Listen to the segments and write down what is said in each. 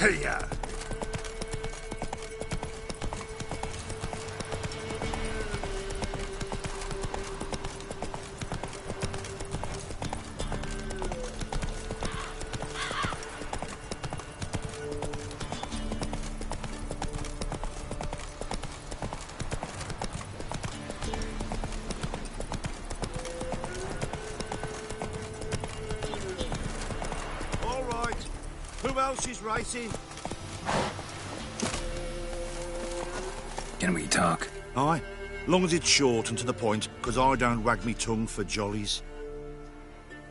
Hey-ya! All right. Who else is racing? Can we talk? Aye. Long as it's short and to the point, because I don't wag me tongue for jollies.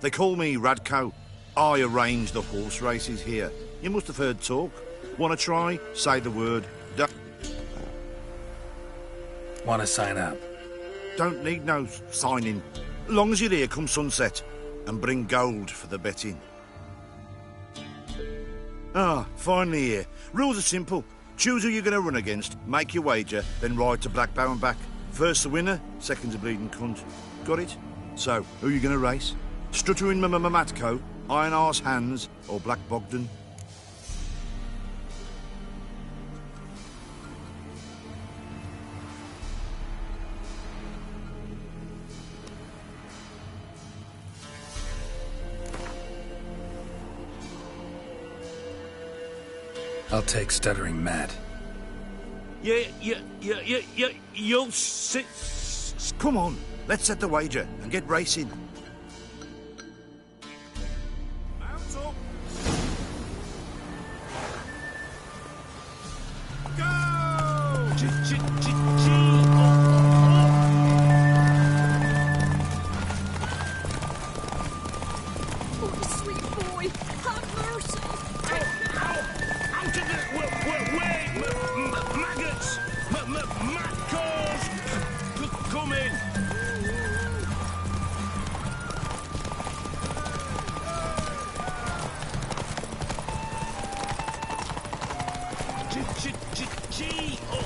They call me Radko. I arrange the horse races here. You must have heard talk. Want to try? Say the word. Want to sign up? Don't need no signing. Long as you're here come sunset. And bring gold for the betting. Ah, finally here. Rules are simple. Choose who you're going to run against, make your wager, then ride to Blackbow and back. First the winner, second's a bleeding cunt. Got it? So, who are you going to race? Struttering Matko, Iron Arse Hands, or Black Bogdan? I'll take Stuttering Matt. You'll sit. Come on, let's set the wager and get racing. Mount up. Oh, sweet boy, have mercy. Out of the way, maggots! Mad cause! Come in! Gee! Oh!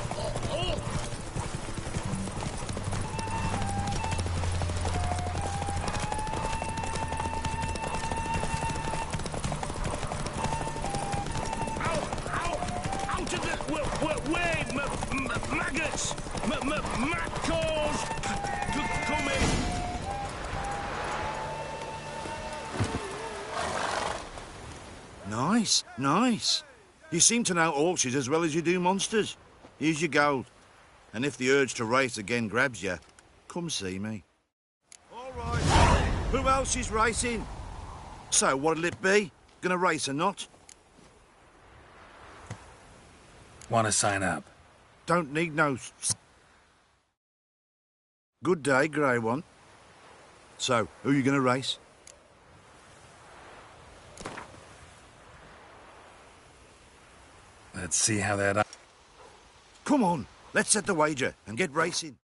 Out of the way, maggots! Mad cause! Come in! Nice. You seem to know horses as well as you do monsters. Here's your gold. And if the urge to race again grabs you, come see me. All right. Who else is racing? So, what'll it be? Gonna race or not? Want to sign up? Don't need no... Good day, grey one. So, who are you gonna race? Let's see how that... Come on, let's set the wager and get racing.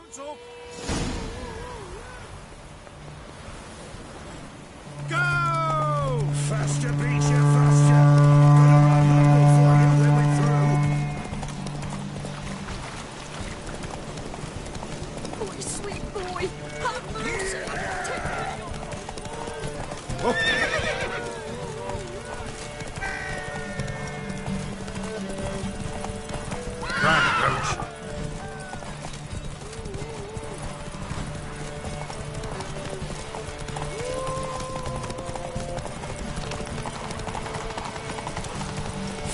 Mount up! Go! Faster, Beecher, faster! Got a right bubble for you when we're through. Oh, you sweet boy. Have mercy. Take pity on Run, Roach.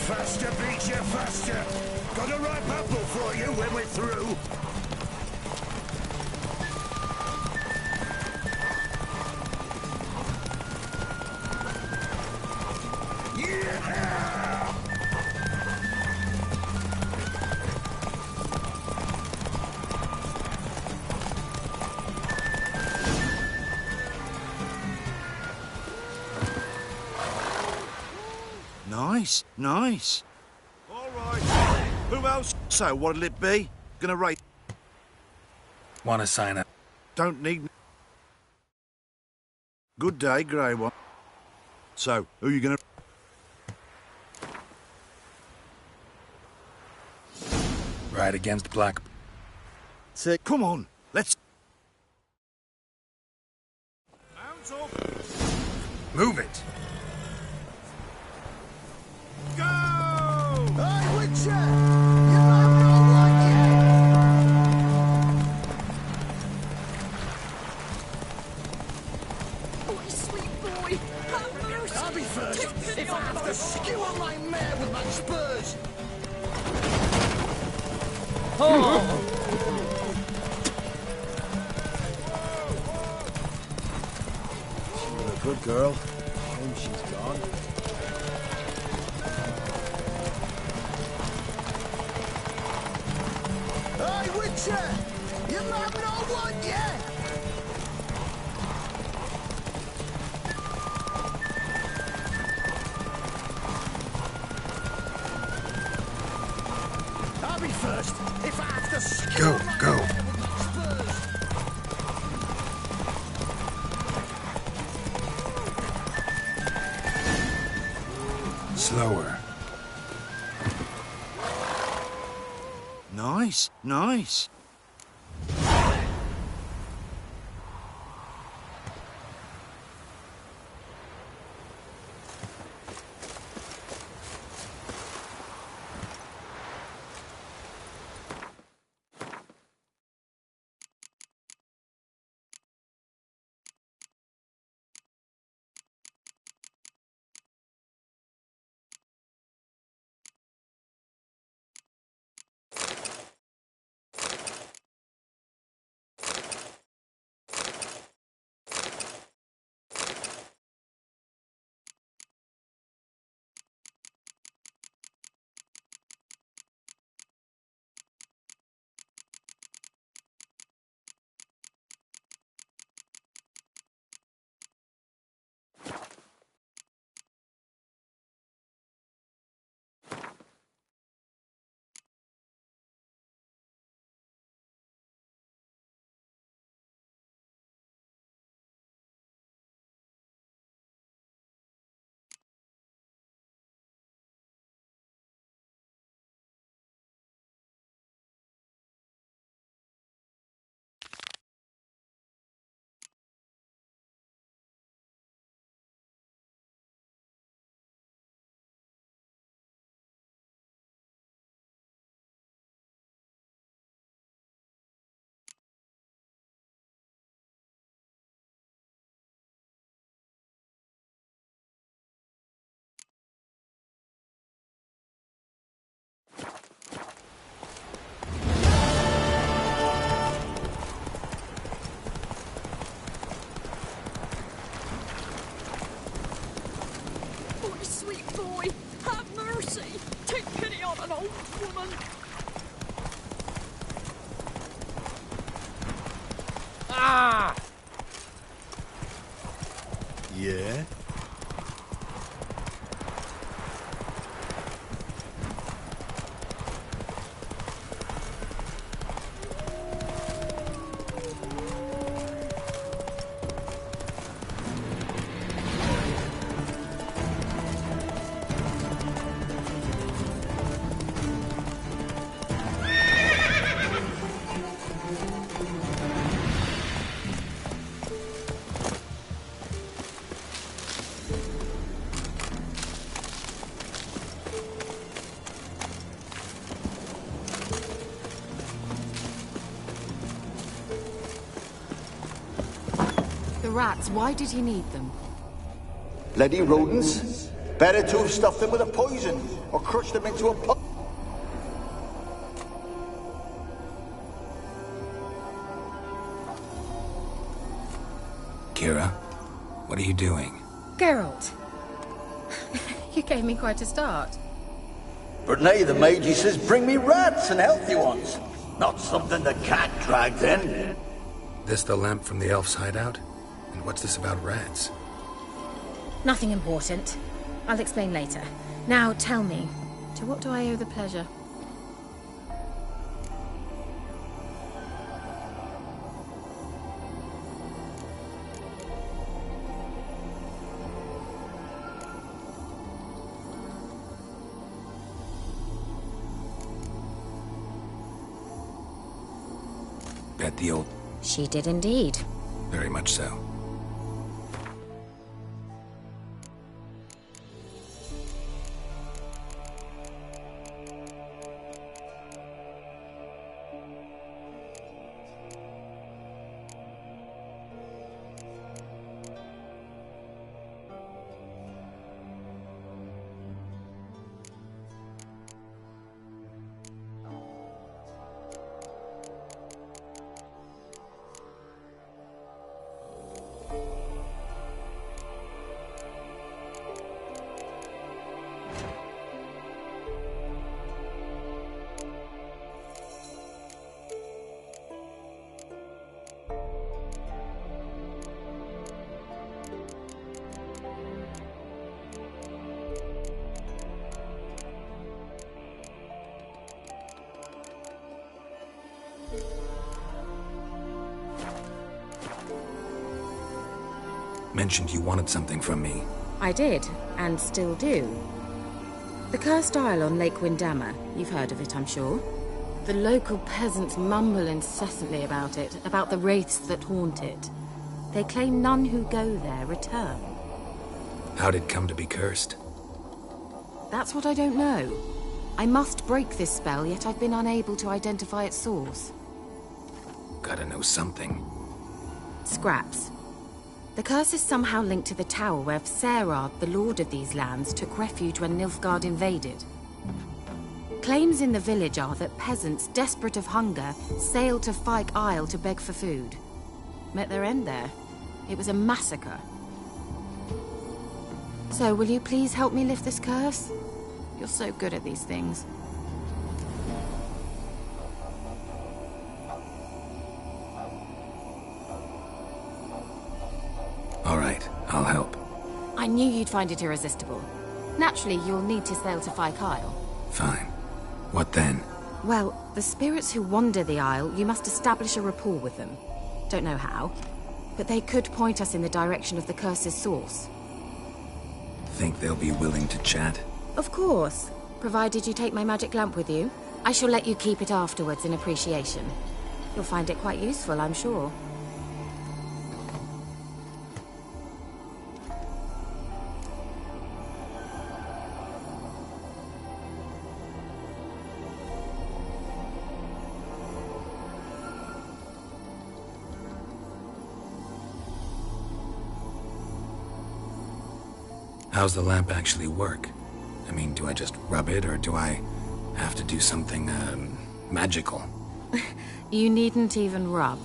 Faster, Beecher, faster! Got a right bubble for you when we're through. Yeah! Nice, nice. All right. Who else? So, what'll it be? Gonna race? Want to sign up? Don't need... Good day, Grey One. So, who you gonna... Ride against Black. Come on, let's... Mount up! Move it. Go! Hey, Witcher! You have no one yet! Oh, you sweet boy. Have mercy. I'll be first Take pity if I on have to skew on my mare with my spurs. You're a good girl. Shame she's gone. Hey, Witcher! You have no one yet! I'll be first if I have to skew Go, on my go. mare with my spurs. Slower. Nice, nice. Oh, you sweet boy. Have mercy. Take pity on an old woman. Yeah? The rats, why did he need them? Bloody rodents. Better to have stuffed them with a poison, or crushed them into a pulp. Kira, what are you doing? Geralt. You gave me quite a start. But now the mage he says bring me rats and healthy ones. Not something the cat dragged in. This the lamp from the elf's hideout? And what's this about rats? Nothing important. I'll explain later. Now tell me, to what do I owe the pleasure? Bet the old... She did indeed. Very much so. Mentioned you wanted something from me. I did, and still do. The cursed isle on Lake Windammer. You've heard of it, I'm sure. The local peasants mumble incessantly about it, about the wraiths that haunt it. They claim none who go there return. How'd it come to be cursed? That's what I don't know. I must break this spell, yet I've been unable to identify its source. Gotta know something. Scraps. The curse is somehow linked to the tower where Serard, the lord of these lands, took refuge when Nilfgaard invaded. Claims in the village are that peasants, desperate of hunger, sailed to Fyke Isle to beg for food. Met their end there. It was a massacre. So, will you please help me lift this curse? You're so good at these things. All right, I'll help. I knew you'd find it irresistible. Naturally, you'll need to sail to Fyke Isle. Fine. What then? Well, the spirits who wander the isle, you must establish a rapport with them. Don't know how, but they could point us in the direction of the curse's source. Think they'll be willing to chat? Of course, provided you take my magic lamp with you. I shall let you keep it afterwards in appreciation. You'll find it quite useful, I'm sure. How's the lamp actually work? I mean, do I just rub it, or do I have to do something, magical? You needn't even rub.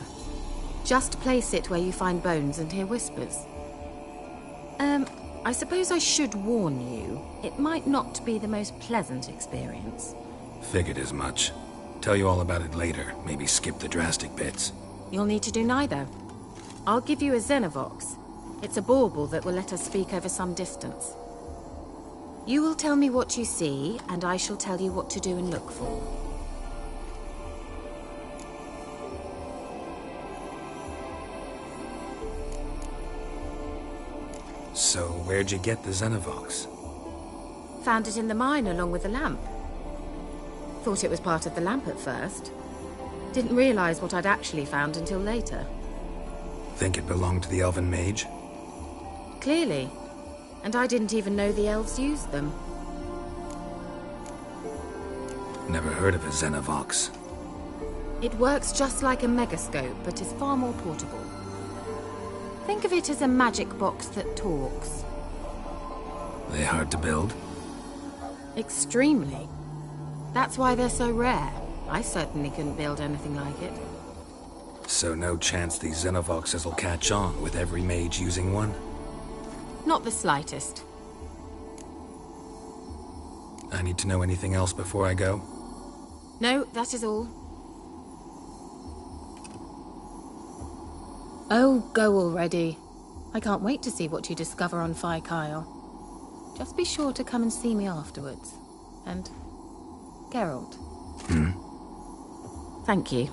Just place it where you find bones and hear whispers. I suppose I should warn you, it might not be the most pleasant experience. Figured as much. Tell you all about it later, maybe skip the drastic bits. You'll need to do neither. I'll give you a Xenovox. It's a bauble that will let us speak over some distance. You will tell me what you see, and I shall tell you what to do and look for. So, where'd you get the Xenovox? Found it in the mine along with the lamp. Thought it was part of the lamp at first. Didn't realize what I'd actually found until later. Think it belonged to the elven mage? Clearly. And I didn't even know the elves used them. Never heard of a Xenovox. It works just like a megascope, but is far more portable. Think of it as a magic box that talks. They hard to build? Extremely. That's why they're so rare. I certainly couldn't build anything like it. So no chance these Xenovoxes will catch on with every mage using one? Not the slightest. I need to know anything else before I go? No, that is all. Oh, go already. I can't wait to see what you discover on Phi Kyle. Just be sure to come and see me afterwards. And... Geralt. Thank you.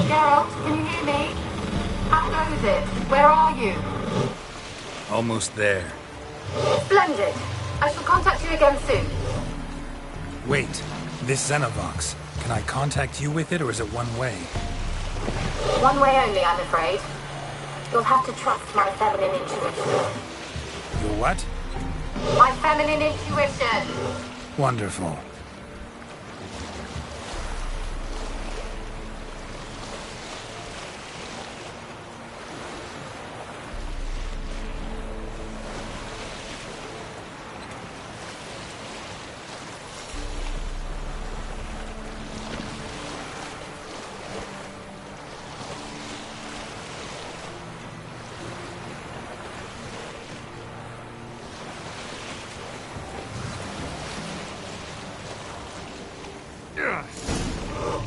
Geralt, can you hear me? How goes it? Where are you? Almost there. Splendid. I shall contact you again soon. Wait, this Xenovox. Can I contact you with it, or is it one way? One way only, I'm afraid. You'll have to trust my feminine intuition. Your what? My feminine intuition. Wonderful.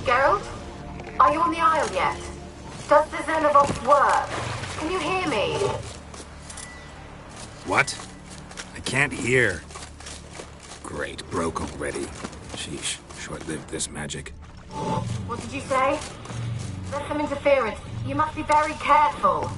Geralt? Are you on the Isle yet? Does the Xenovox work? Can you hear me? What? I can't hear. Great, broke already. Sheesh, short-lived this magic. What did you say? There's some interference. You must be very careful.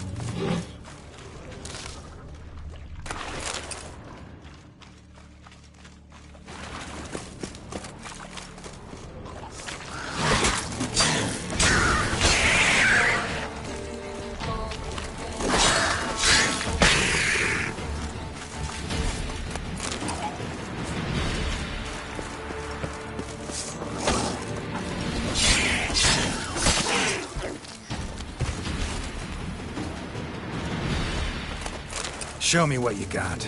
Show me what you got.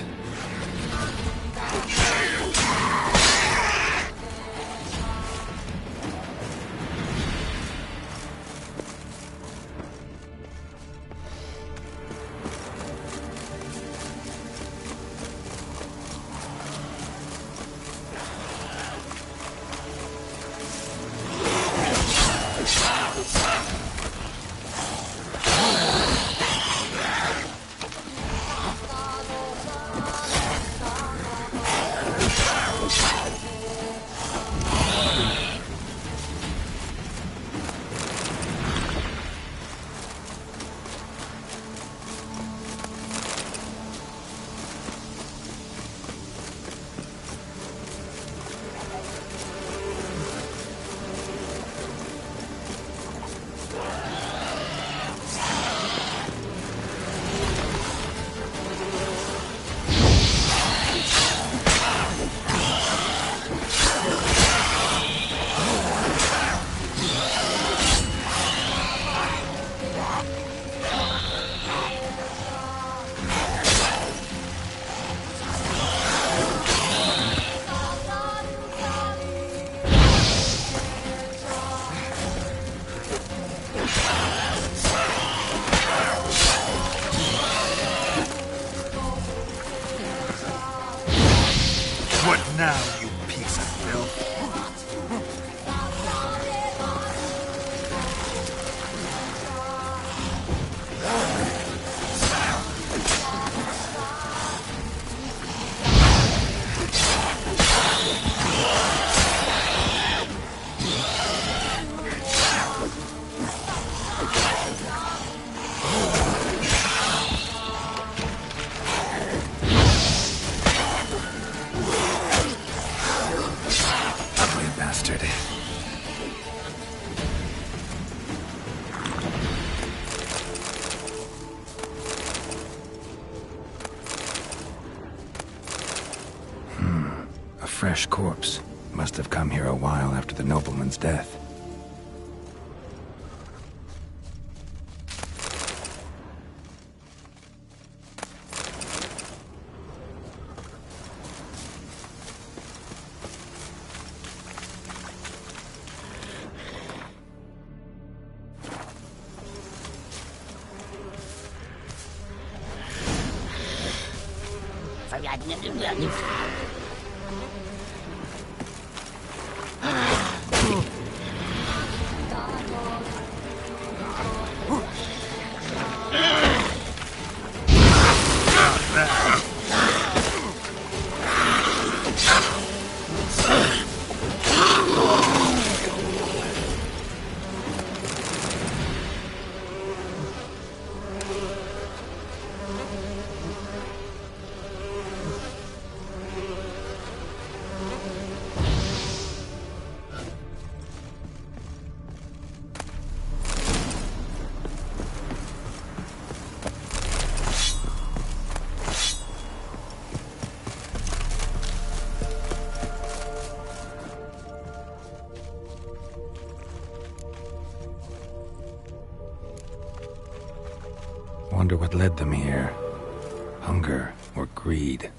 fresh corpse. Must have come here a while after the nobleman's death. Wonder what led them here. Hunger or greed?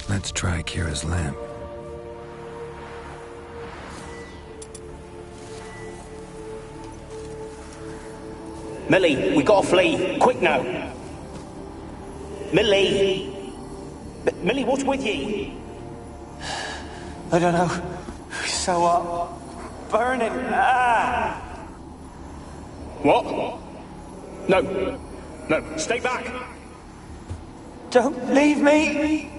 Let's try Kira's lamp. Millie, we gotta flee. Quick now. Millie! Millie, what's with you? I don't know. So, burning. Ah! What? No. No, stay back. Don't leave me!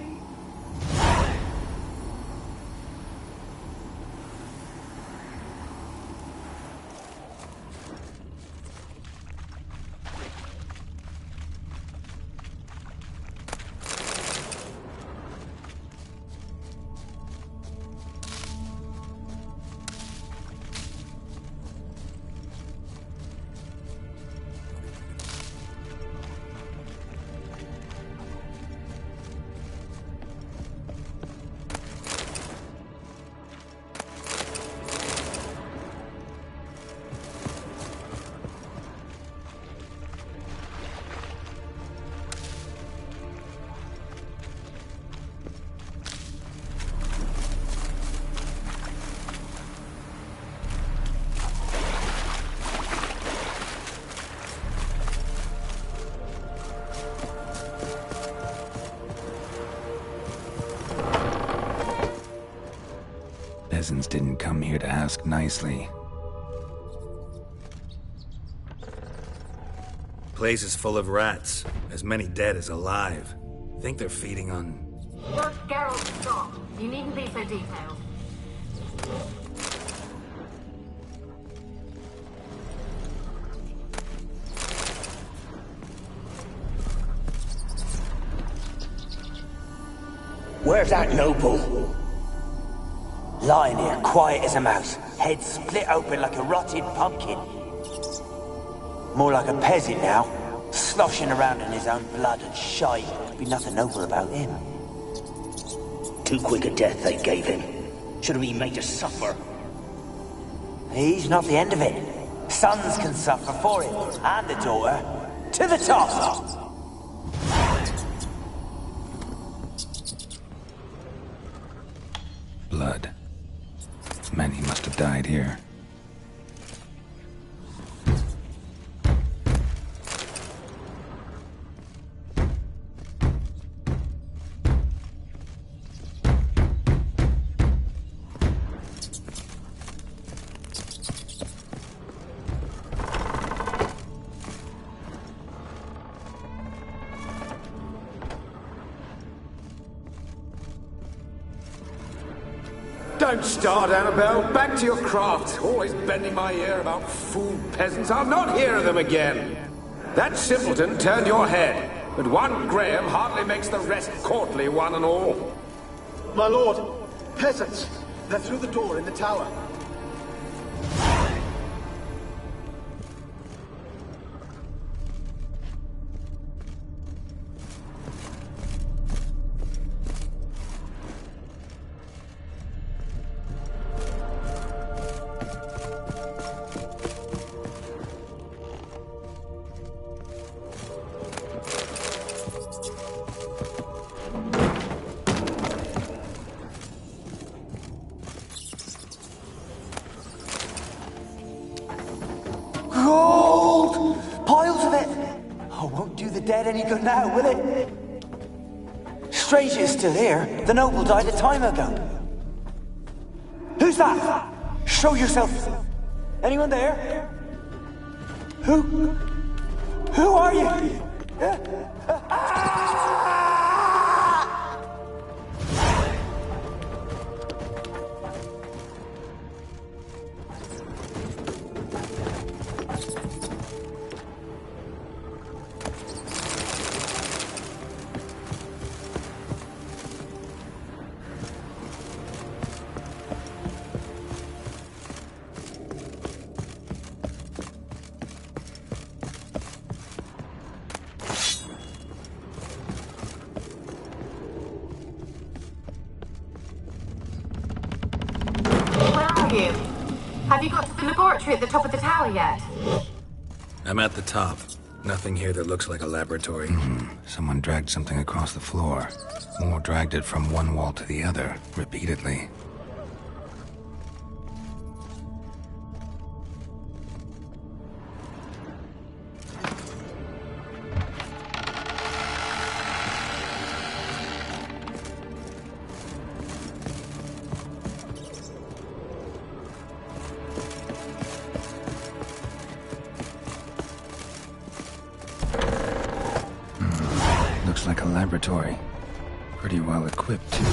Peasants didn't come here to ask nicely. Place is full of rats. As many dead as alive. Think they're feeding on... Look, Geralt, stop. You needn't be so detailed. Where's that noble? Lying here, quiet as a mouse, head split open like a rotted pumpkin. More like a peasant now, sloshing around in his own blood and shite. Could be nothing noble about him. Too quick a death they gave him. Should have been made to suffer. He's not the end of it. Sons can suffer for it, and the daughter. To the top! Blood. Many must have died here. Don't start, Annabelle. Back to your craft. Always bending my ear about fool peasants. I'll not hear of them again. That simpleton turned your head, but one Graham hardly makes the rest courtly, one and all. My lord, peasants! They're through the door in the tower. Gold! Piles of it! Oh, won't do the dead any good now, will it? Strange it's still here. The noble died a time ago. Who's that? Show yourself. Anyone there? Who are you? Have you got to the laboratory at the top of the tower yet? I'm at the top. Nothing here that looks like a laboratory. Someone dragged something across the floor. Or dragged it from one wall to the other, repeatedly. Looks like a laboratory. Pretty well equipped, too.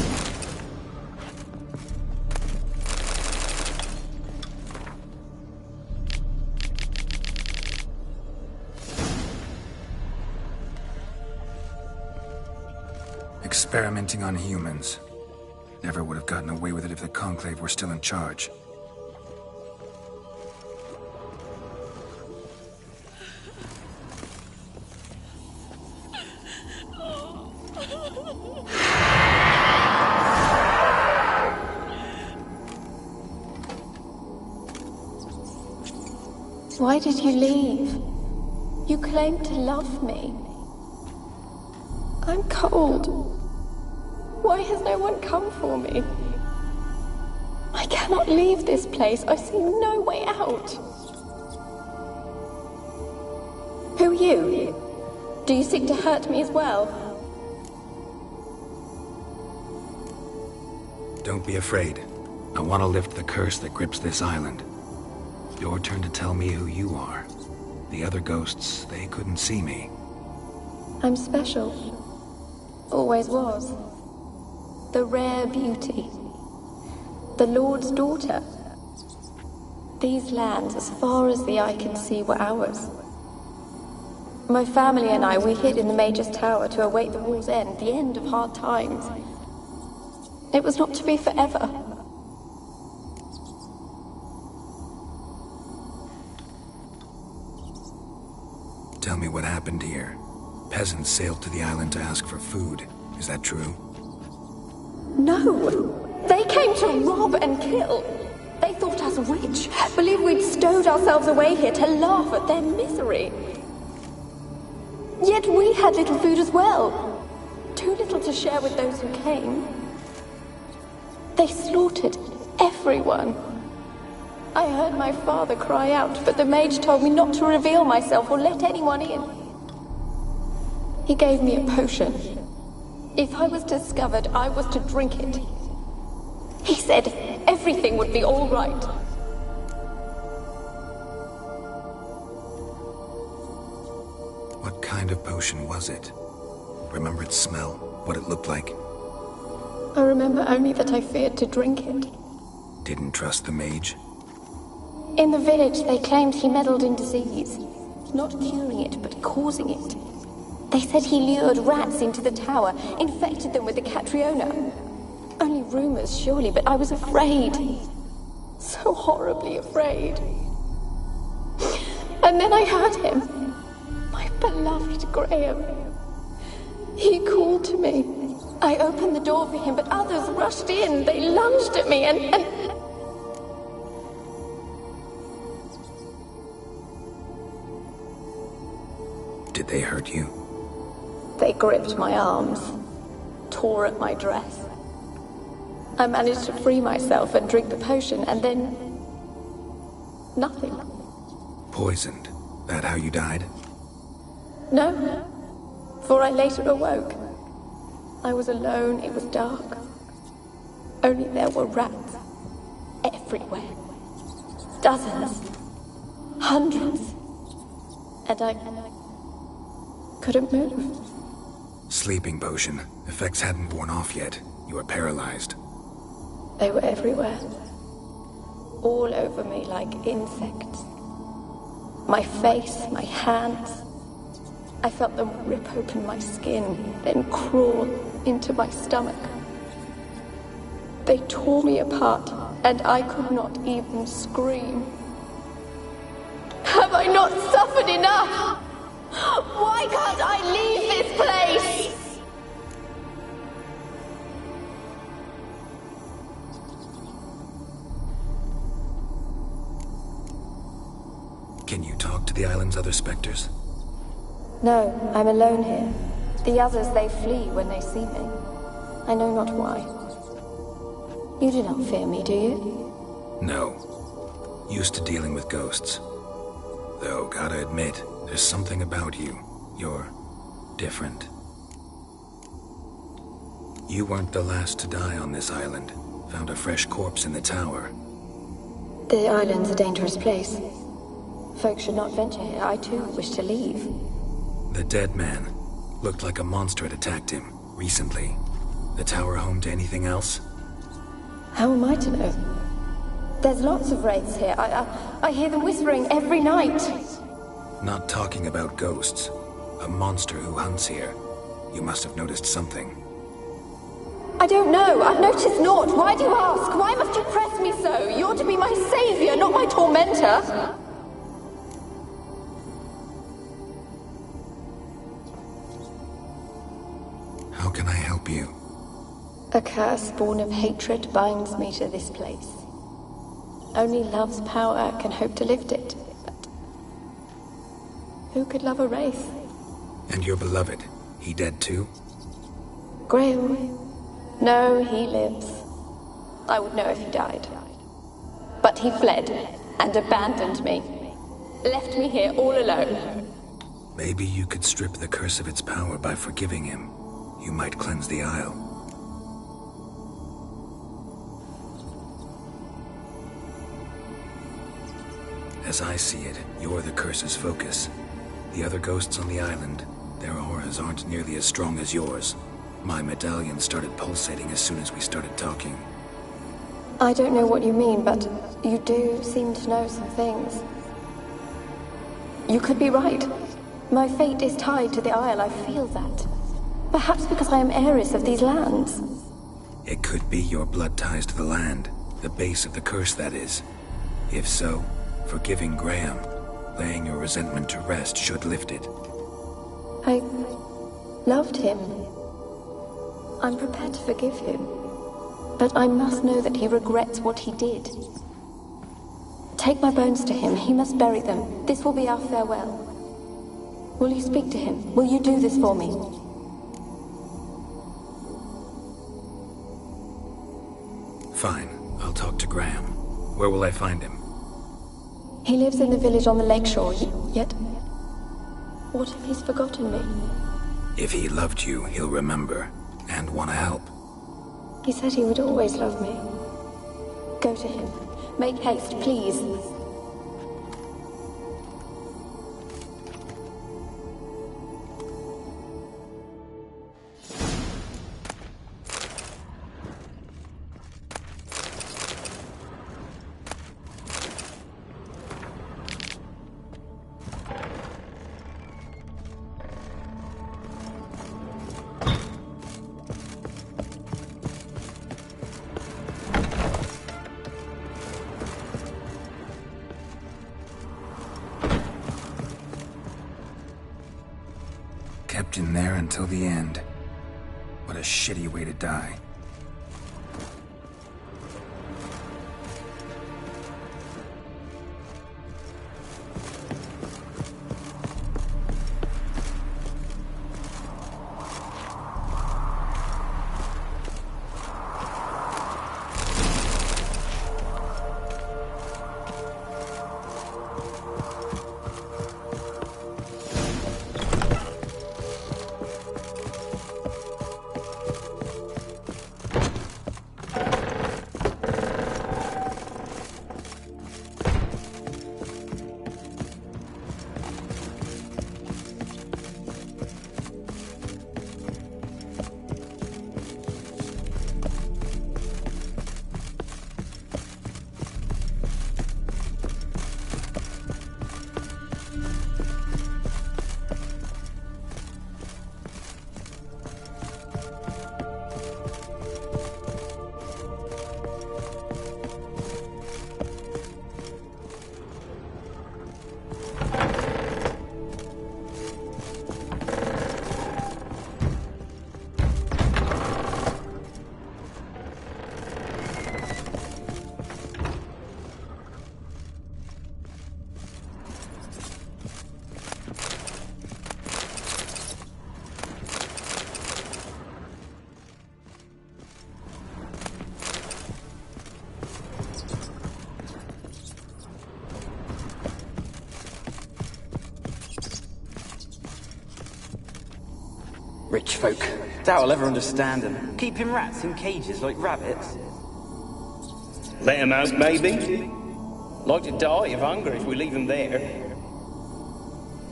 Experimenting on humans. Never would have gotten away with it if the Conclave were still in charge. Why did you leave? You claimed to love me. I'm cold. Why has no one come for me? I cannot leave this place. I see no way out. Who are you? Do you seek to hurt me as well? Don't be afraid. I want to lift the curse that grips this island. Your turn to tell me who you are. The other ghosts, they couldn't see me. I'm special. Always was. The rare beauty. The Lord's daughter. These lands, as far as the eye can see, were ours. My family and I, we hid in the Major's Tower to await the war's end, the end of hard times. It was not to be forever. Tell me what happened here. Peasants sailed to the island to ask for food. Is that true? No! They came to rob and kill. They thought us rich, believed we'd stowed ourselves away here to laugh at their misery. Yet we had little food as well. Too little to share with those who came. They slaughtered everyone. I heard my father cry out, but the mage told me not to reveal myself or let anyone in. He gave me a potion. If I was discovered, I was to drink it. He said everything would be all right. What kind of potion was it? Remember its smell? What it looked like? I remember only that I feared to drink it. Didn't trust the mage? In the village, they claimed he meddled in disease. Not curing it, but causing it. They said he lured rats into the tower, infected them with the Catriona. Only rumors, surely, but I was afraid. So horribly afraid. And then I heard him. My beloved Graham. He called to me. I opened the door for him, but others rushed in. They lunged at me and... Did they hurt you? They gripped my arms, tore at my dress. I managed to free myself and drink the potion, and then... nothing. Poisoned? That how you died? No, for I later awoke. I was alone, it was dark. Only there were rats. Everywhere. Dozens. Hundreds. And I couldn't move. Sleeping potion. Effects hadn't worn off yet. You were paralyzed. They were everywhere. All over me like insects. My face, my hands. I felt them rip open my skin, then crawl into my stomach. They tore me apart, and I could not even scream. Have I not suffered enough? Why can't I leave this place? Can you talk to the island's other specters? No, I'm alone here. The others, they flee when they see me. I know not why. You do not fear me, do you? No. Used to dealing with ghosts. Though, gotta admit, there's something about you. You're different. You weren't the last to die on this island. Found a fresh corpse in the tower. The island's a dangerous place. Folks should not venture here. I too wish to leave. The dead man. Looked like a monster had attacked him, recently. The tower home to anything else? How am I to know? There's lots of wraiths here. I hear them whispering every night. Not talking about ghosts. A monster who hunts here. You must have noticed something. I don't know. I've noticed naught. Why do you ask? Why must you press me so? You're to be my savior, not my tormentor. How can I help you? A curse born of hatred binds me to this place. Only love's power can hope to lift it. But who could love a wraith? And your beloved, he dead too? Graham? No, he lives. I would know if he died. But he fled and abandoned me. Left me here all alone. Maybe you could strip the curse of its power by forgiving him. You might cleanse the Isle. As I see it, you're the curse's focus. The other ghosts on the island, their auras aren't nearly as strong as yours. My medallion started pulsating as soon as we started talking. I don't know what you mean, but you do seem to know some things. You could be right. My fate is tied to the Isle, I feel that. Perhaps because I am heiress of these lands. It could be your blood ties to the land, the base of the curse, that is. If so, forgiving Graham, laying your resentment to rest should lift it. I loved him. I'm prepared to forgive him. But I must know that he regrets what he did. Take my bones to him. He must bury them. This will be our farewell. Will you speak to him? Will you do this for me? Fine. I'll talk to Graham. Where will I find him? He lives in the village on the lakeshore, yet... What if he's forgotten me? If he loved you, he'll remember, and want to help. He said he would always love me. Go to him. Make haste, please. Kept in there until the end. What a shitty way to die. Rich folk. Doubt I'll ever understand them. Keeping rats in cages like rabbits. Let them out, maybe? Like to die of hunger if we leave them there.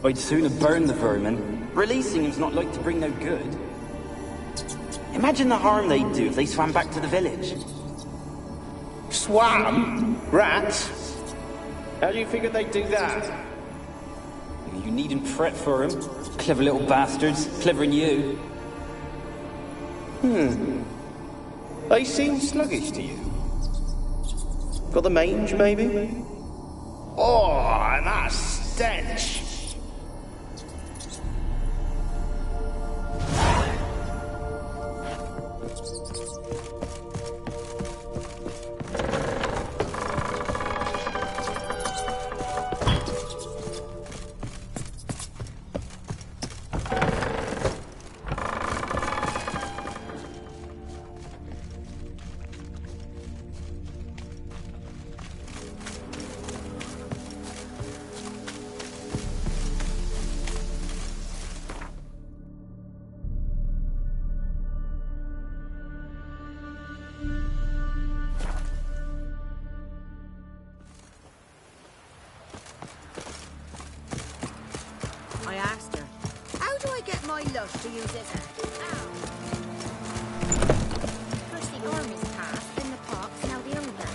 I'd sooner burn the vermin. Releasing them's not like to bring no good. Imagine the harm they'd do if they swam back to the village. Swam? Rats? How do you figure they'd do that? You needn't fret for them. Clever little bastards. Clever than you. They seem sluggish to you. Got the mange, maybe? Oh, and that stench! I asked her, how do I get my lush to use this? First the army's passed, then the parks, now the owner.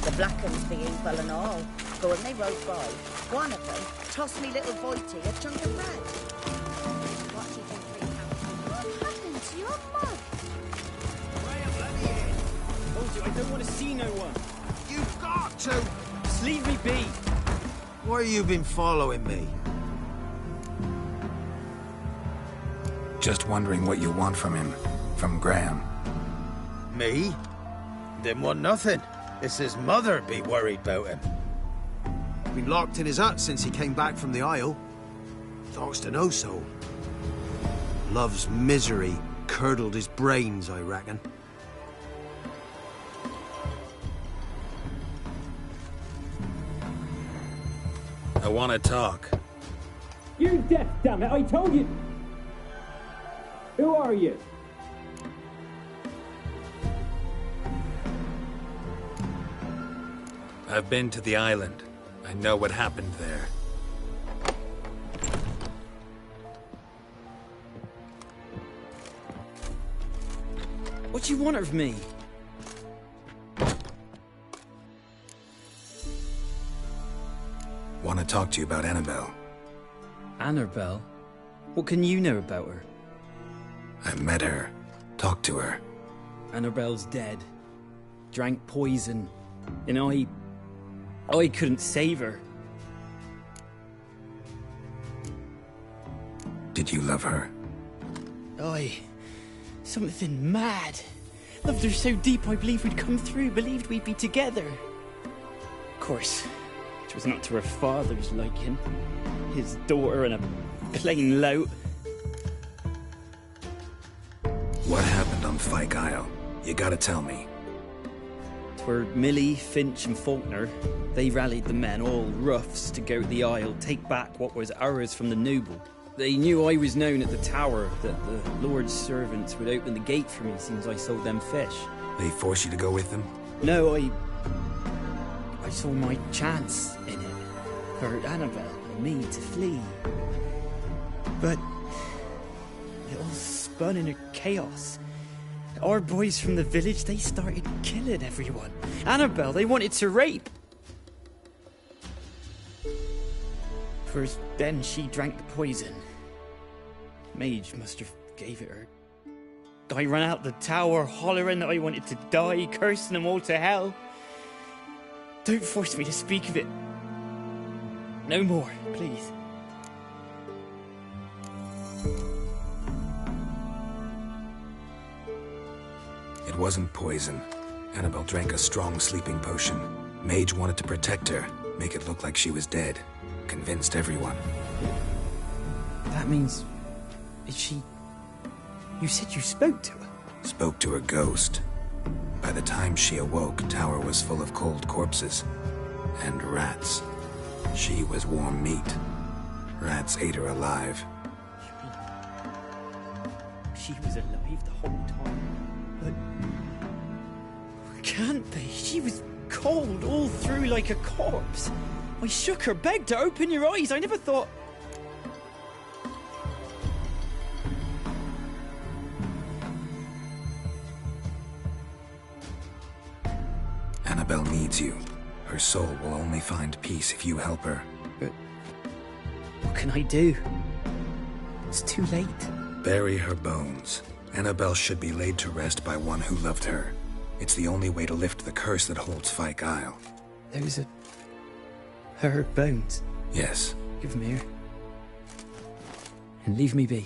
The black uns be evil and all. But when they rode by, one of them tossed me little Voighty a chunk of bread. What do you think What happened to your mug? Told you, I don't want to see no one. You've got to! Just leave me be. Why have you been following me? Just wondering what you want from him. From Graham. Me? Didn't want nothing. It's his mother be worried about him. Been locked in his hut since he came back from the Isle. Talks to no soul. Love's misery curdled his brains, I reckon. I want to talk. You're deaf, damn it! I told you. Who are you? I've been to the island. I know what happened there. What do you want of me? Want to talk to you about Annabelle. Annabelle? What can you know about her? I met her. Talked to her. Annabelle's dead. Drank poison. And I couldn't save her. did you love her? Something mad. Loved her so deep I believed we'd come through, believed we'd be together. Of course, it was not to her father's liking. His daughter and a plain lout. What happened on Fyke Isle? You gotta tell me. Twere Millie, Finch and Faulkner. They rallied the men, all roughs, to go to the Isle, take back what was ours from the noble. They knew I was known at the tower, that the Lord's servants would open the gate for me as soon as I sold them fish. They forced you to go with them? No, I saw my chance in it. For Annabelle and me to flee. But it all spun in a chaos. Our boys from the village, they started killing everyone. Annabelle, they wanted to rape. First, then she drank the poison. Mage must have gave it her. I ran out the tower, hollering that I wanted to die, cursing them all to hell. Don't force me to speak of it. No more, please. It wasn't poison. Annabelle drank a strong sleeping potion. Mage wanted to protect her, make it look like she was dead. Convinced everyone. That means... is she... You said you spoke to her? Spoke to her ghost. By the time she awoke, Tower was full of cold corpses. And rats. She was warm meat. Rats ate her alive. She was alive the whole time? But... can't be. She was cold all through like a corpse. I shook her, begged her, open your eyes. I never thought... Annabelle needs you. Her soul will only find peace if you help her. But... what can I do? It's too late. Bury her bones. Annabelle should be laid to rest by one who loved her. It's the only way to lift the curse that holds Fyke Isle. Those are... her bones? Yes. Give them here. And leave me be.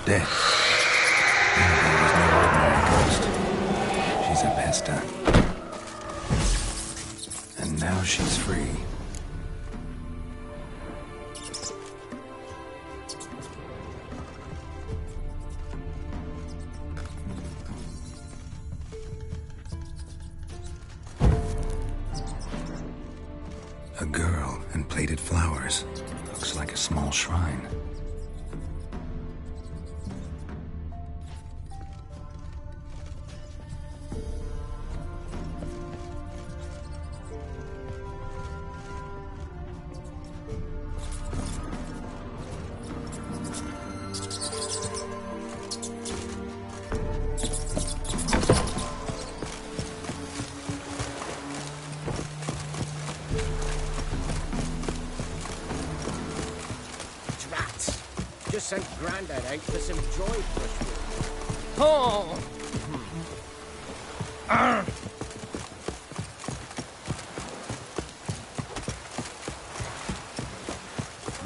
Dead. Annabelle was no ordinary ghost. She's a Pesta. And now she's free. A girl and plated flowers. Looks like a small shrine. Sent Grandad out for some joy brushwood. Oh!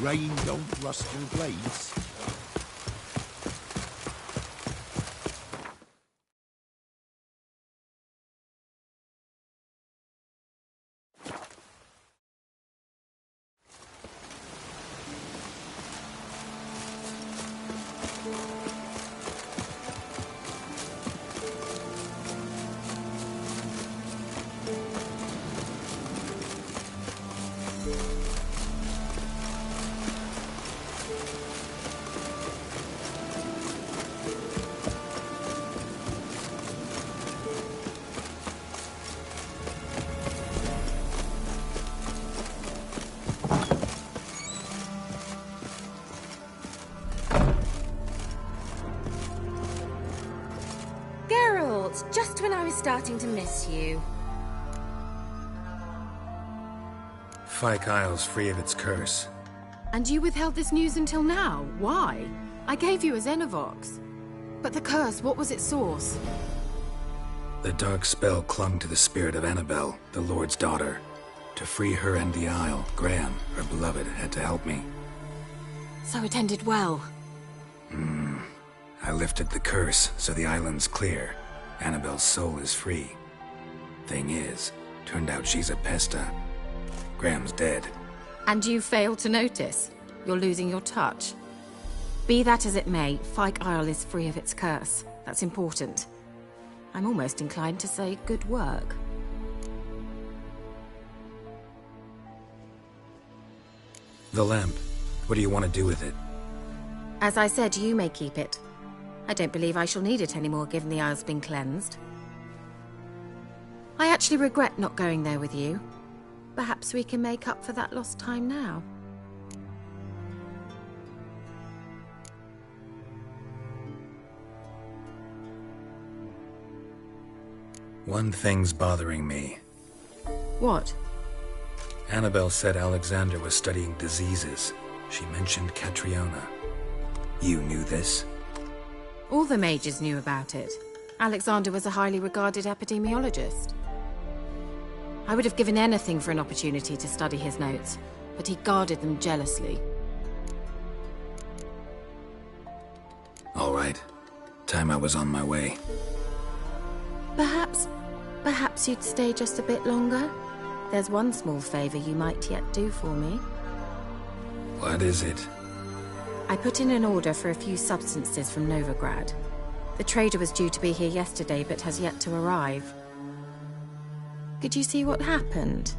Rain don't rust your blades. Just when I was starting to miss you. Fyke Isle's free of its curse. And you withheld this news until now? Why? I gave you a Xenovox. But the curse, what was its source? The dark spell clung to the spirit of Annabelle, the Lord's daughter. To free her and the Isle, Graham, her beloved, had to help me. So it ended well. I lifted the curse, so the island's clear. Annabelle's soul is free. Thing is, turned out she's a pesta. Graham's dead. And you failed to notice? You're losing your touch. Be that as it may, Fyke Isle is free of its curse. That's important. I'm almost inclined to say good work. The lamp. What do you want to do with it? As I said, you may keep it. I don't believe I shall need it anymore, given the Isle's been cleansed. I actually regret not going there with you. Perhaps we can make up for that lost time now. One thing's bothering me. What? Annabelle said Alexander was studying diseases. She mentioned Catriona. You knew this? All the mages knew about it. Alexander was a highly regarded epidemiologist. I would have given anything for an opportunity to study his notes, but he guarded them jealously. All right. Time I was on my way. Perhaps you'd stay just a bit longer? There's one small favor you might yet do for me. What is it? I put in an order for a few substances from Novigrad. The trader was due to be here yesterday, but has yet to arrive. Could you see what happened?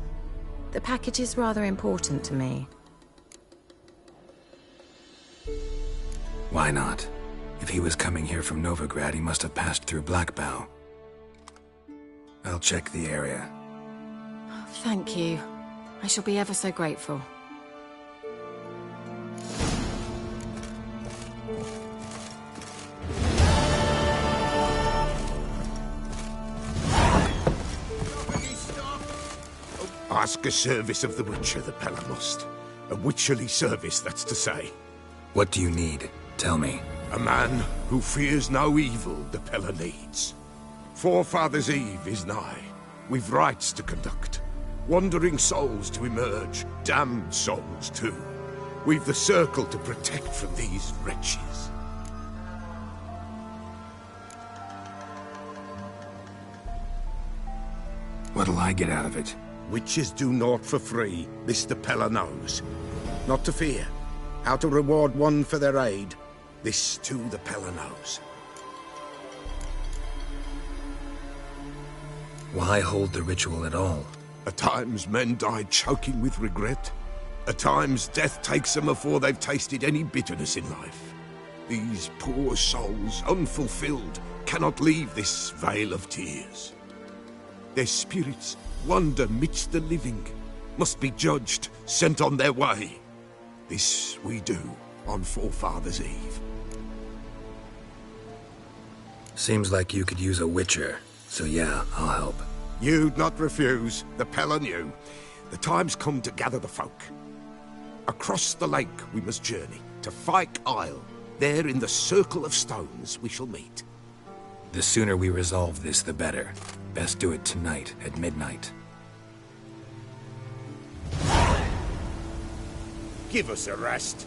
The package is rather important to me. Why not? If he was coming here from Novigrad, he must have passed through Blackbow. I'll check the area. Oh, thank you. I shall be ever so grateful. Ask a service of the Witcher, the Pella must. A witcherly service, that's to say. What do you need? Tell me. A man who fears no evil the Pella needs. Forefathers' Eve is nigh. We've rites to conduct. Wandering souls to emerge. Damned souls, too. We've the circle to protect from these wretches. What'll I get out of it? Witches do naught for free, this the Pella knows. Not to fear. How to reward one for their aid, this too the Pella knows. Why hold the ritual at all? At times men die choking with regret. At times death takes them before they've tasted any bitterness in life. These poor souls, unfulfilled, cannot leave this vale of tears. Their spirits wander midst the living, must be judged, sent on their way. This we do on Forefathers' Eve. Seems like you could use a witcher, so yeah, I'll help. You'd not refuse, the Pella knew. The time's come to gather the folk. Across the lake we must journey, to Fyke Isle. There in the circle of stones we shall meet. The sooner we resolve this, the better. Best do it tonight, at midnight. Give us a rest.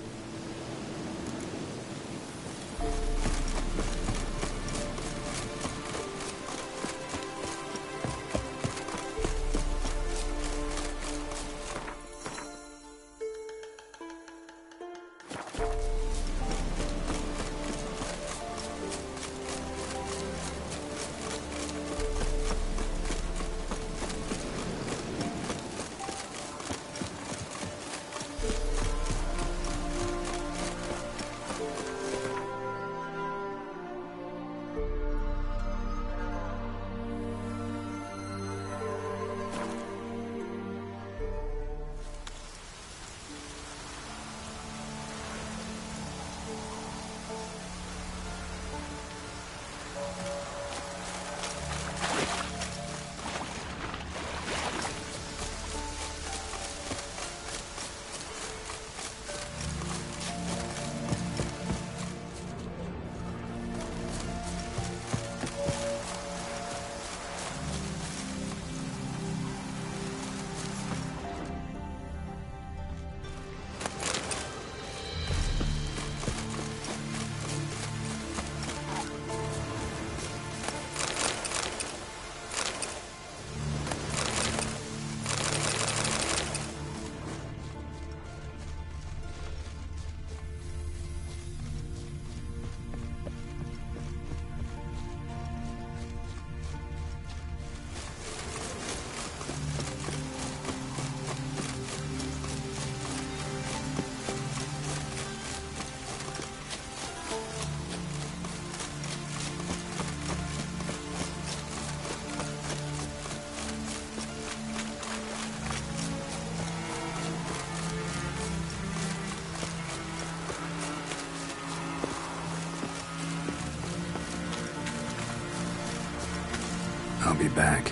be back.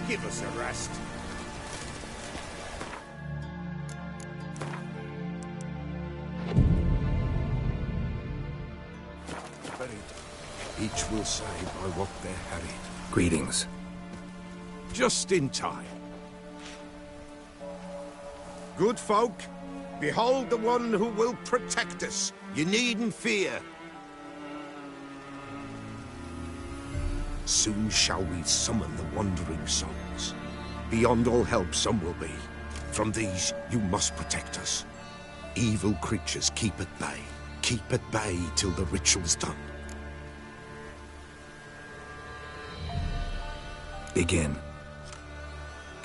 Give us a rest. Each will say by what they're harried. Greetings. Just in time. Good folk, behold the one who will protect us. You needn't fear. Soon shall we summon the wandering souls. Beyond all help some will be. From these you must protect us. Evil creatures keep at bay. Keep at bay till the ritual's done. Begin.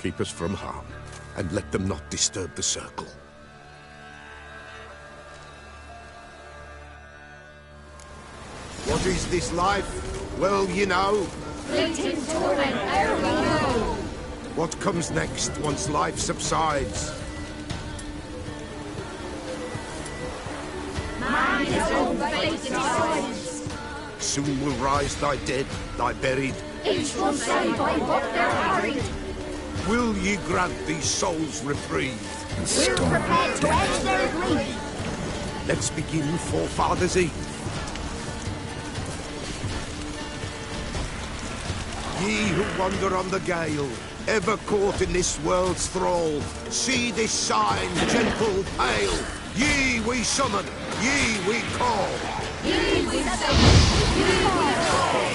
Keep us from harm, and let them not disturb the circle. What is this life? Well, you know. Fleeting torment, ere we know. What comes next once life subsides? Man his own fate decides. Soon will rise thy dead, thy buried. Each will say by what they're harried. Will ye grant these souls reprieve? We're prepared to end their grief. Let's begin Forefathers' Eve. Ye who wander on the gale, ever caught in this world's thrall, see this sign, gentle, pale. Ye we summon, ye we call. Ye we summon, ye we call.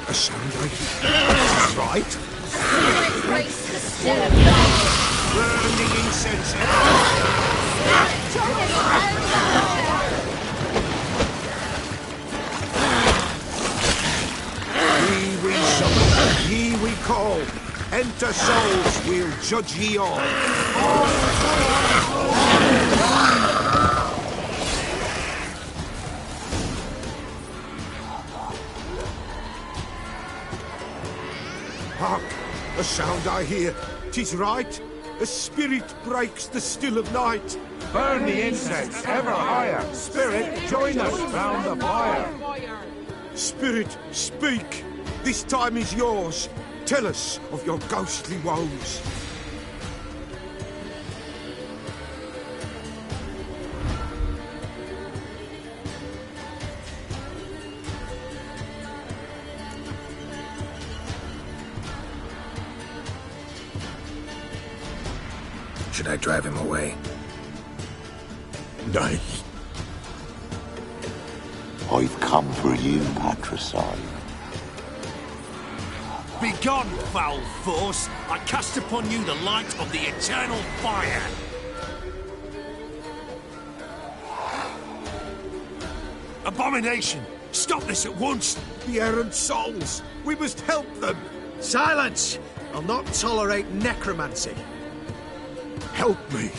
A sound I hear. Right? Embrace the still. Burning incense. Ye we summon, ye we call. Enter souls, we'll judge ye all. Hark! A sound I hear. 'Tis right. A spirit breaks the still of night. Burn the incense ever higher. Spirit, join us round the fire. Spirit, speak. This time is yours. Tell us of your ghostly woes. Should I drive him away? Nay. I've come for you, patricide. Begone, foul force! I cast upon you the light of the eternal fire! Abomination! Stop this at once! The errant souls! We must help them! Silence! I'll not tolerate necromancy. Help me!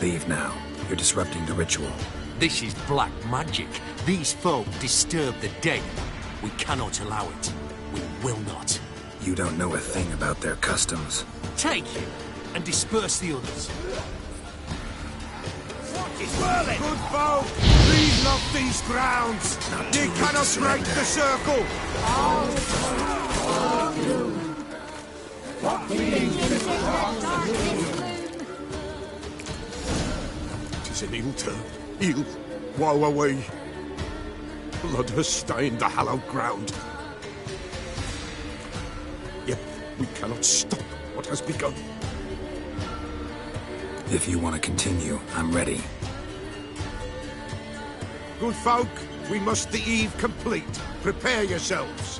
Leave now. You're disrupting the ritual. This is black magic. These folk disturb the dead. We cannot allow it. We will not. You don't know a thing about their customs. Take him and disperse the others. Good folk, leave not these grounds. Ye cannot break the circle. Tis an ill turn. Ill. Woe away. Blood has stained the hallowed ground. We cannot stop what has begun. If you want to continue, I'm ready. Good folk, we must the eve complete. Prepare yourselves.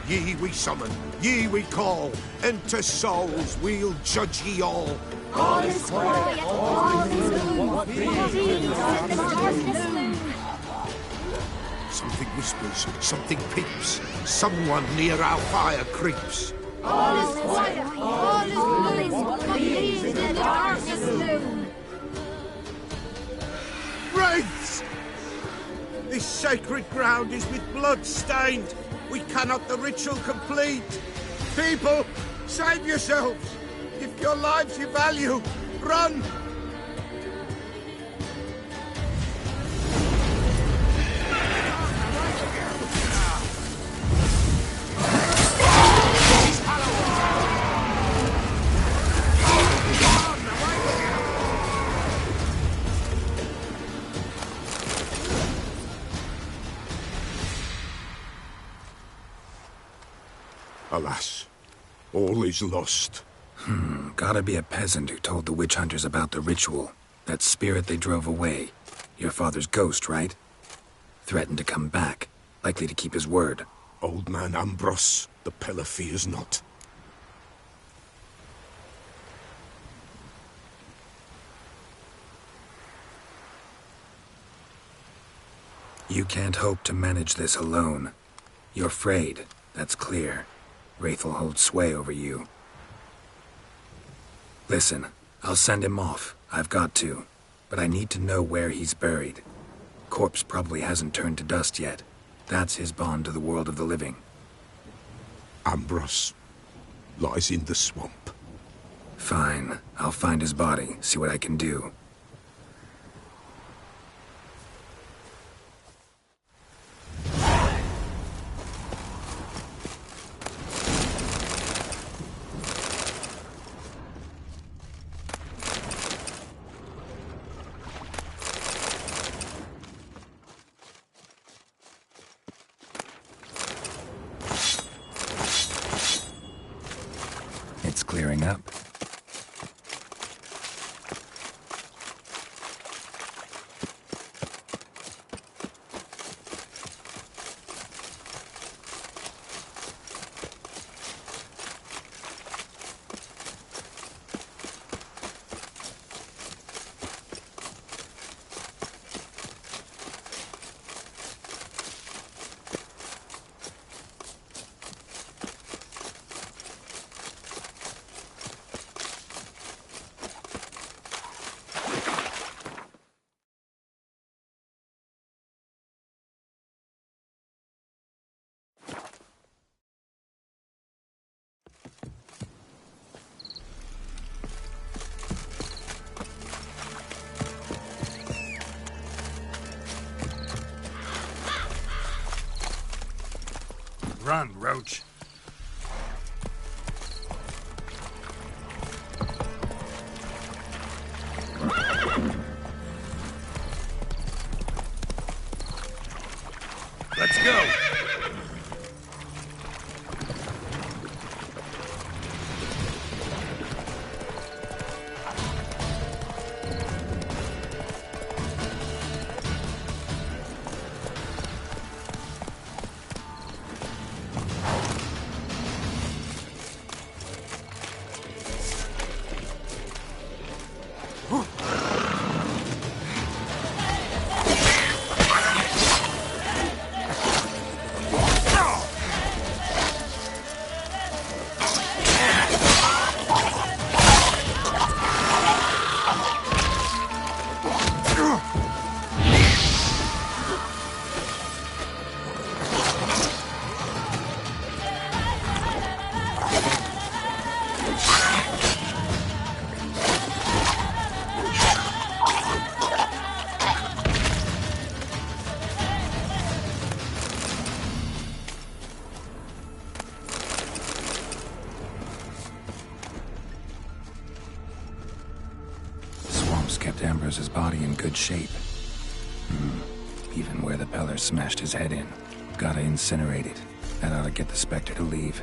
Ye we summon, ye we call. Enter souls, we'll judge ye all. All is quiet, all is gloom. Something whispers, something peeps. Someone near our fire creeps. All is quiet, all is gloom. Leave the darkness loom. Wraiths! This sacred ground is with blood stained. We cannot the ritual complete. People, save yourselves. If your lives you value, run! Alas, all is lost. Gotta be a peasant who told the witch hunters about the ritual. That spirit they drove away. Your father's ghost, right? Threatened to come back. Likely to keep his word. Old man Ambrose, the pillar fears not. You can't hope to manage this alone. You're afraid, that's clear. Wraith will hold sway over you. Listen, I'll send him off. I've got to. But I need to know where he's buried. Corpse probably hasn't turned to dust yet. That's his bond to the world of the living. Ambrose lies in the swamp. Fine. I'll find his body, see what I can do. It's clearing up. Run, Roach. Let's go. Kept Ambrose's body in good shape. Even where the Peller smashed his head in. Gotta incinerate it. That ought to get the Spectre to leave.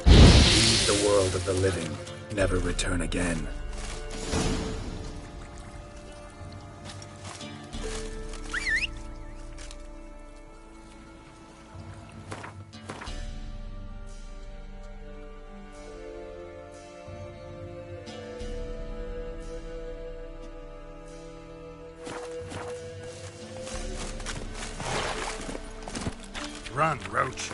Leave the world of the living. Never return again. Run, Roach.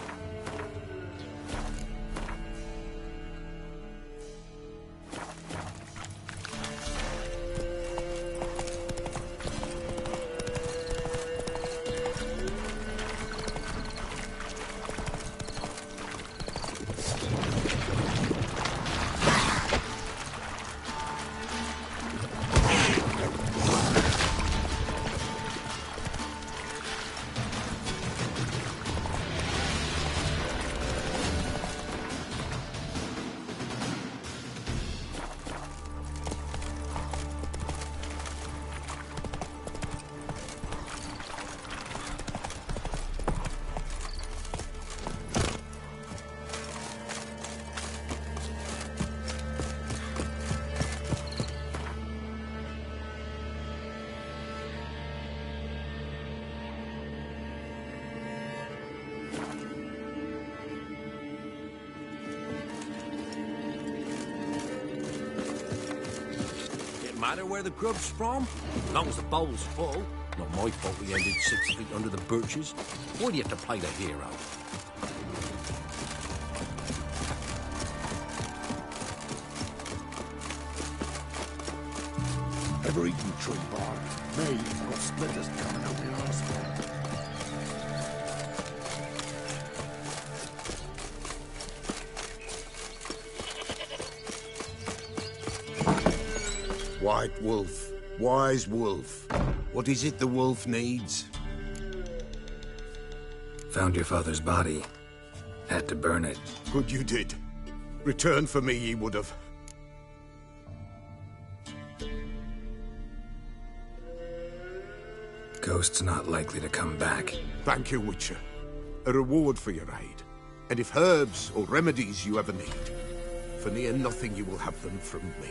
Matter where the grub's from, as long as the bowl's full. Not my fault we ended 6 feet under the birches. Why do you have to play the hero? Ever eaten tree bark? Me, I've got splinters coming out my arse. White wolf, wise wolf. What is it the wolf needs? Found your father's body. Had to burn it. Good you did. Return for me ye would have. Ghost's not likely to come back. Thank you, Witcher. A reward for your aid. And if herbs or remedies you ever need, for near nothing you will have them from me.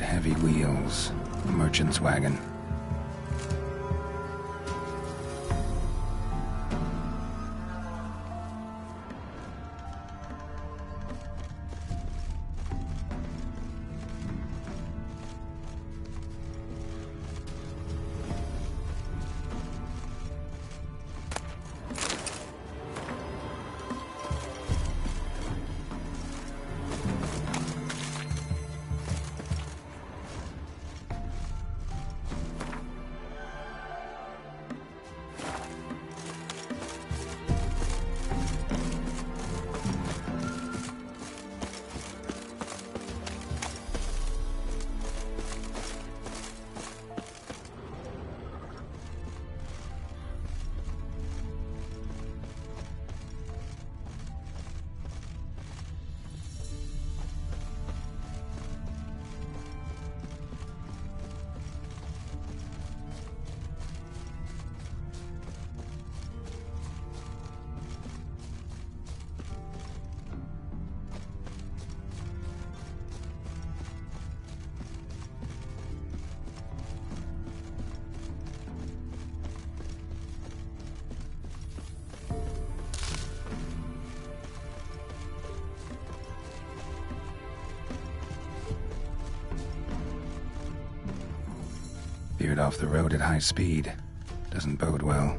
Heavy wheels. A merchant's wagon. Veered off the road at high speed. Doesn't bode well.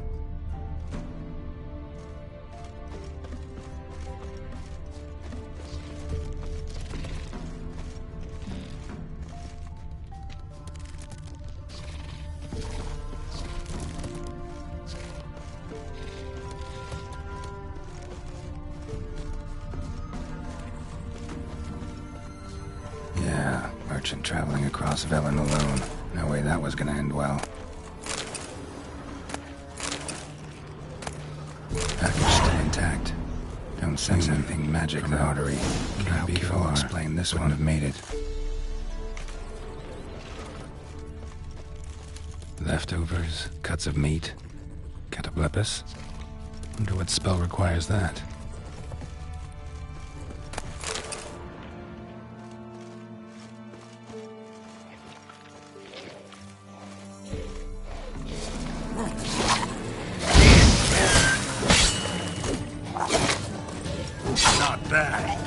Yeah, merchant traveling across Velen alone. No way that was gonna end well. Package still intact. Don't sense anything magic though. Artery. Can't be far. Explain this one have made it. Leftovers, cuts of meat, cataplepis. Wonder what spell requires that. Not bad.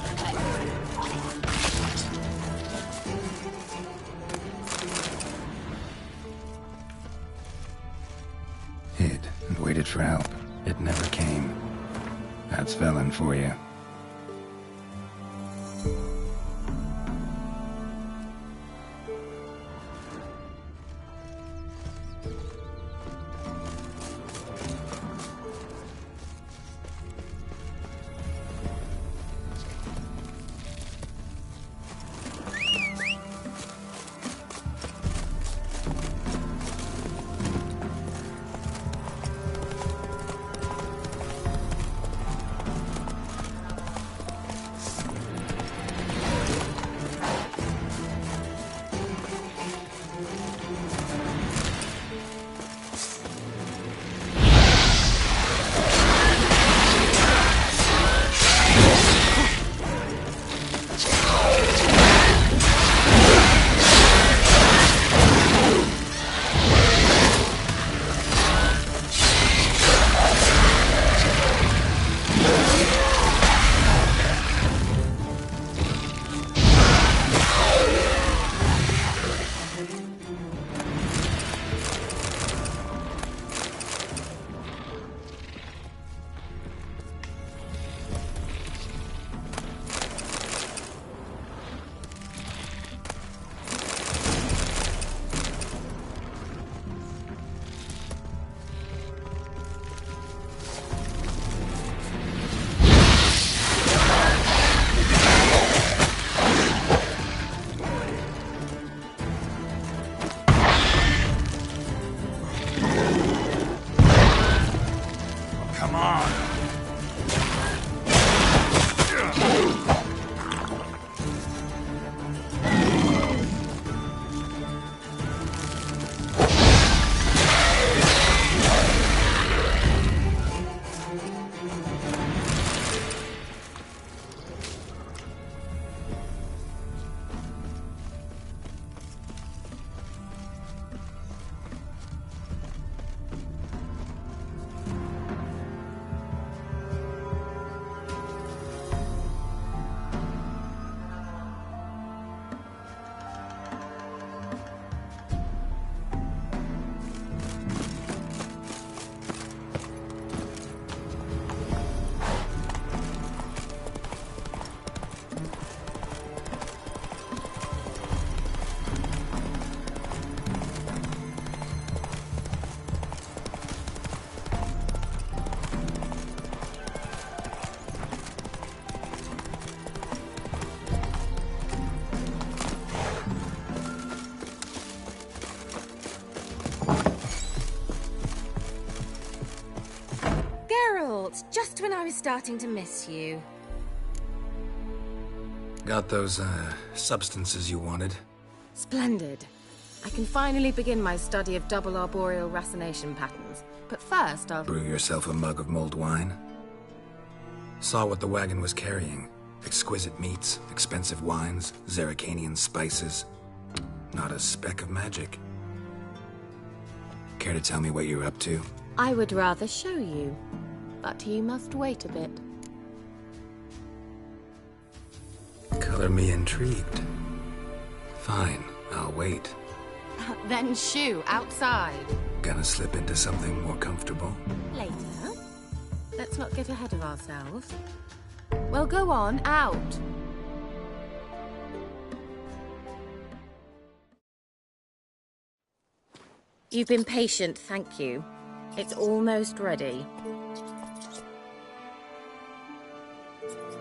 Hid and waited for help. It never came. That's Velen for you. was starting to miss you. Got those, substances you wanted? Splendid. I can finally begin my study of double arboreal racination patterns. But first, I'll... Brew yourself a mug of mulled wine? Saw what the wagon was carrying. Exquisite meats, expensive wines, Zerrikanian spices. Not a speck of magic. Care to tell me what you're up to? I would rather show you, but you must wait a bit. Color me intrigued. Fine, I'll wait. Then shoo, outside. Gonna slip into something more comfortable? Later. Let's not get ahead of ourselves. Well, go on, out. You've been patient, thank you. It's almost ready.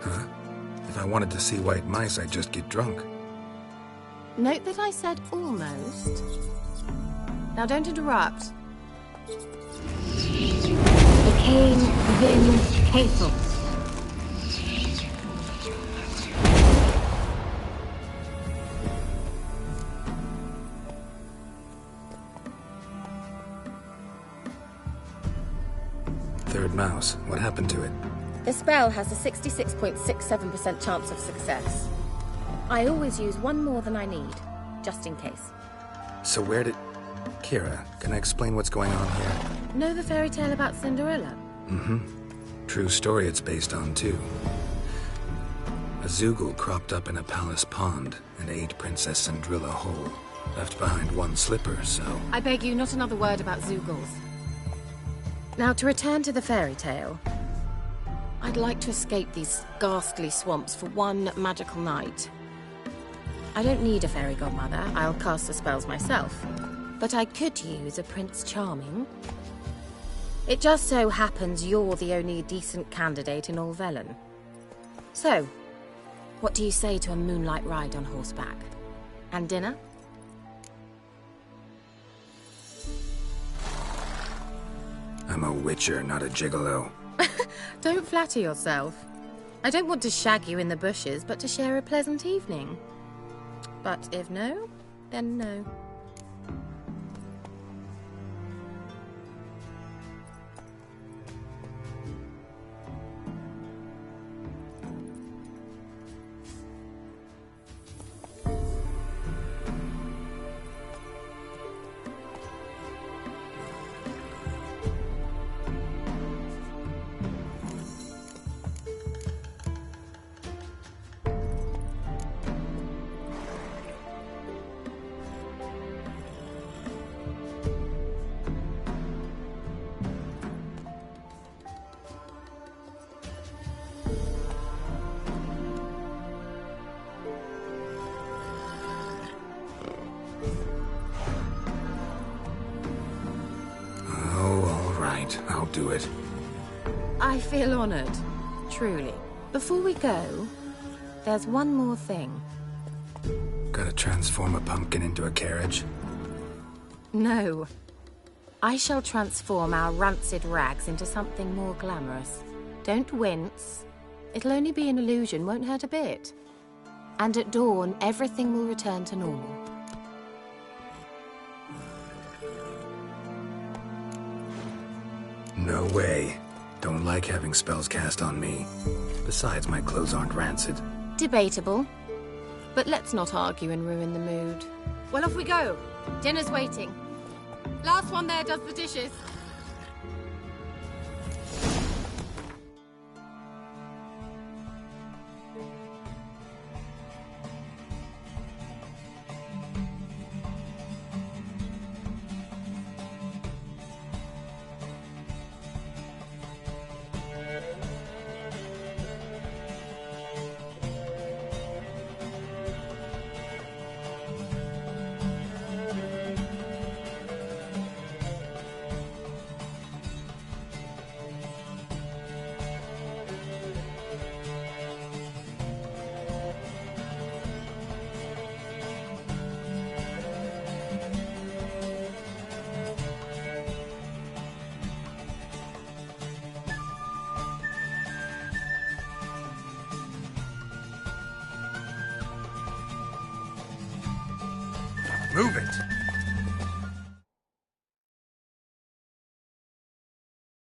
Huh? If I wanted to see white mice, I'd just get drunk. Note that I said almost. Now don't interrupt. The King Vin Third mouse. What happened to it? The spell has a 66.67% chance of success. I always use one more than I need, just in case. So where did... Kira, can I explain what's going on here? Know the fairy tale about Cinderella? Mm-hmm. True story it's based on, too. A Zoogle cropped up in a palace pond and ate Princess Cinderella whole. Left behind one slipper, so... I beg you, not another word about Zoogles. Now, to return to the fairy tale. I'd like to escape these ghastly swamps for one magical night. I don't need a fairy godmother, I'll cast the spells myself. But I could use a Prince Charming. It just so happens you're the only decent candidate in all Velen. So, what do you say to a moonlight ride on horseback? And dinner? I'm a witcher, not a gigolo. Don't flatter yourself. I don't want to shag you in the bushes, but to share a pleasant evening. But if no, then no. I'll do it. I feel honored, truly. Before we go, there's one more thing. Gotta transform a pumpkin into a carriage? No. I shall transform our rancid rags into something more glamorous. Don't wince. It'll only be an illusion, won't hurt a bit. And at dawn, everything will return to normal. No way. Don't like having spells cast on me. Besides, my clothes aren't rancid. Debatable. But let's not argue and ruin the mood. Well, off we go. Dinner's waiting. Last one there does the dishes. Move it!